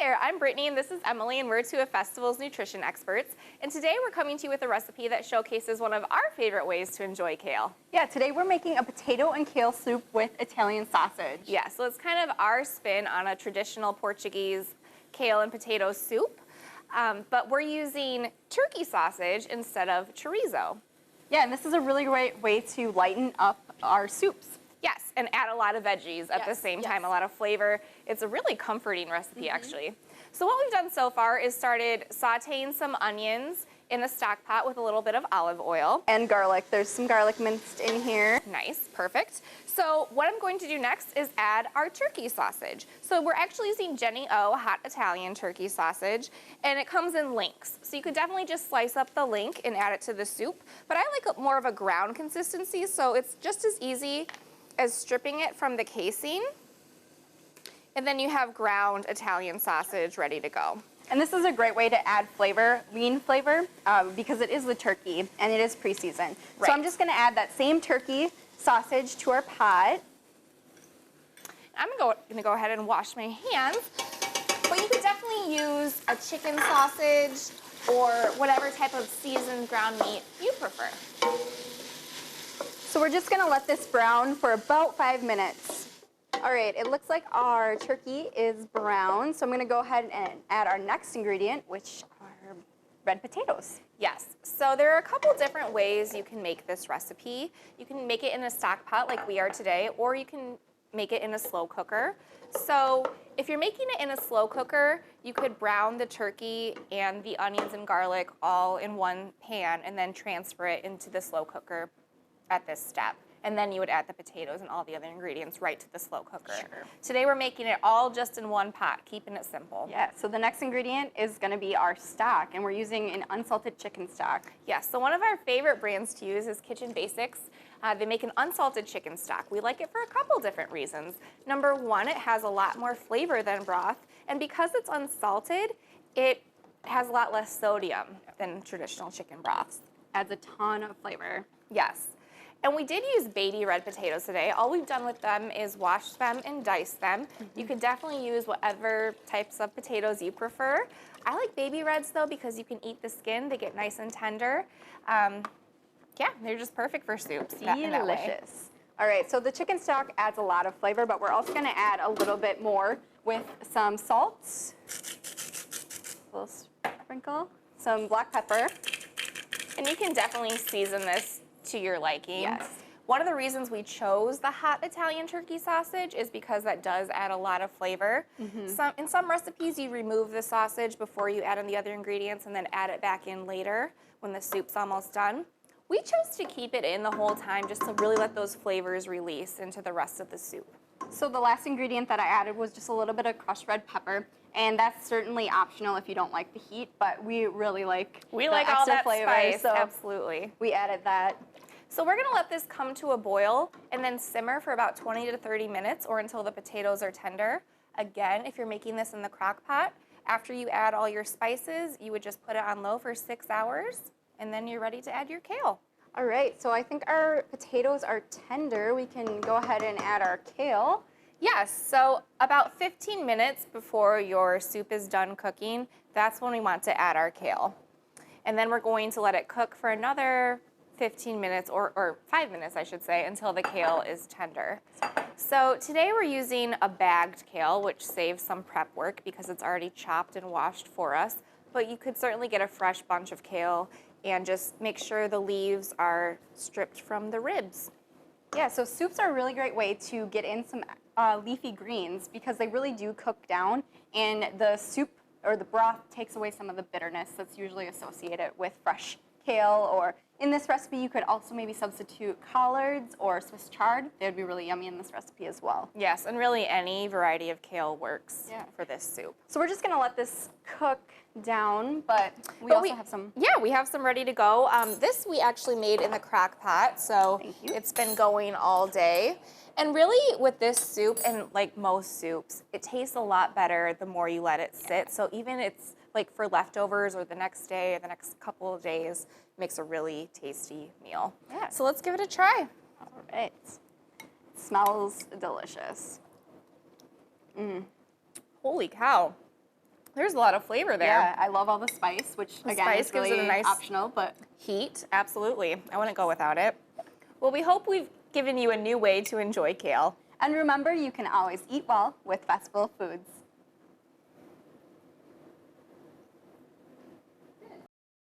there, I'm Brittany and this is Emily and we're two of Festival's nutrition experts. And today we're coming to you with a recipe that showcases one of our favorite ways to enjoy kale. Yeah, today we're making a potato and kale soup with Italian sausage. Yeah, so it's kind of our spin on a traditional Portuguese kale and potato soup, but we're using turkey sausage instead of chorizo. Yeah, and this is a really great way to lighten up our soups. Yes, and add a lot of veggies at the same time, a lot of flavor. It's a really comforting recipe, actually. So what we've done so far is started sauteing some onions in a stock pot with a little bit of olive oil. And garlic. There's some garlic minced in here. Nice, perfect. So what I'm going to do next is add our turkey sausage. So we're actually using Jenny O hot Italian turkey sausage, and it comes in links. So you could definitely just slice up the link and add it to the soup, but I like more of a ground consistency, so it's just as easy as stripping it from the casing, and then you have ground Italian sausage ready to go. And this is a great way to add flavor, lean flavor, because it is the turkey and it is pre-seasoned. Right. So I'm just gonna add that same turkey sausage to our pot. I'm gonna go ahead and wash my hands, but you could definitely use a chicken sausage or whatever type of seasoned ground meat you prefer. So we're just gonna let this brown for about 5 minutes. All right, it looks like our turkey is brown, so I'm gonna go ahead and add our next ingredient, which are red potatoes. Yes, so there are a couple different ways you can make this recipe. You can make it in a stock pot like we are today, or you can make it in a slow cooker. So if you're making it in a slow cooker, you could brown the turkey and the onions and garlic all in one pan and then transfer it into the slow cooker at this step. And then you would add the potatoes and all the other ingredients right to the slow cooker. Sure. Today we're making it all just in one pot, keeping it simple. Yeah, so the next ingredient is gonna be our stock, and we're using an unsalted chicken stock. Yes, so one of our favorite brands to use is Kitchen Basics. They make an unsalted chicken stock. We like it for a couple different reasons. Number one, it has a lot more flavor than broth, and because it's unsalted, it has a lot less sodium than traditional chicken broths. Adds a ton of flavor. Yes. And we did use baby red potatoes today. All we've done with them is wash them and dice them. You could definitely use whatever types of potatoes you prefer. I like baby reds though because you can eat the skin. They get nice and tender. Yeah, they're just perfect for soups. In that way. Delicious. All right, so the chicken stock adds a lot of flavor, but we're also gonna add a little bit more with some salt, a little sprinkle, some black pepper. And you can definitely season this to your liking. Yes. One of the reasons we chose the hot Italian turkey sausage is because that does add a lot of flavor. In some recipes, you remove the sausage before you add in the other ingredients and then add it back in later when the soup's almost done. We chose to keep it in the whole time just to really let those flavors release into the rest of the soup. So the last ingredient that I added was just a little bit of crushed red pepper, and that's certainly optional if you don't like the heat, but we really like We the like all extra that flavor, spice, so absolutely. we added that. So we're gonna let this come to a boil and then simmer for about 20 to 30 minutes or until the potatoes are tender. Again, if you're making this in the crock pot, after you add all your spices, you would just put it on low for 6 hours and then you're ready to add your kale. All right, so I think our potatoes are tender. We can go ahead and add our kale. Yes, so about 15 minutes before your soup is done cooking, that's when we want to add our kale. And then we're going to let it cook for another 15 minutes, or 5 minutes, I should say, until the kale is tender. So today we're using a bagged kale, which saves some prep work because it's already chopped and washed for us. But you could certainly get a fresh bunch of kale and just make sure the leaves are stripped from the ribs. Yeah, so soups are a really great way to get in some leafy greens because they really do cook down, and the soup or the broth takes away some of the bitterness that's usually associated with fresh kale. Or in this recipe, you could also maybe substitute collards or Swiss chard. They would be really yummy in this recipe as well. Yes, and really any variety of kale works for this soup. So we're just gonna let this cook down, but we also have some. Yeah, we have some ready to go. This we actually made in the crock pot, so it's been going all day. And really with this soup, and like most soups, it tastes a lot better the more you let it sit. So even it's like for leftovers or the next day or the next couple of days, makes a really tasty meal. Yeah. So let's give it a try. All right. It smells delicious. Holy cow. There's a lot of flavor there. Yeah, I love all the spice, which The again spice is gives really it a nice optional, but heat, absolutely. I wouldn't go without it. Well, we hope we've given you a new way to enjoy kale. and remember, you can always eat well with festival foods.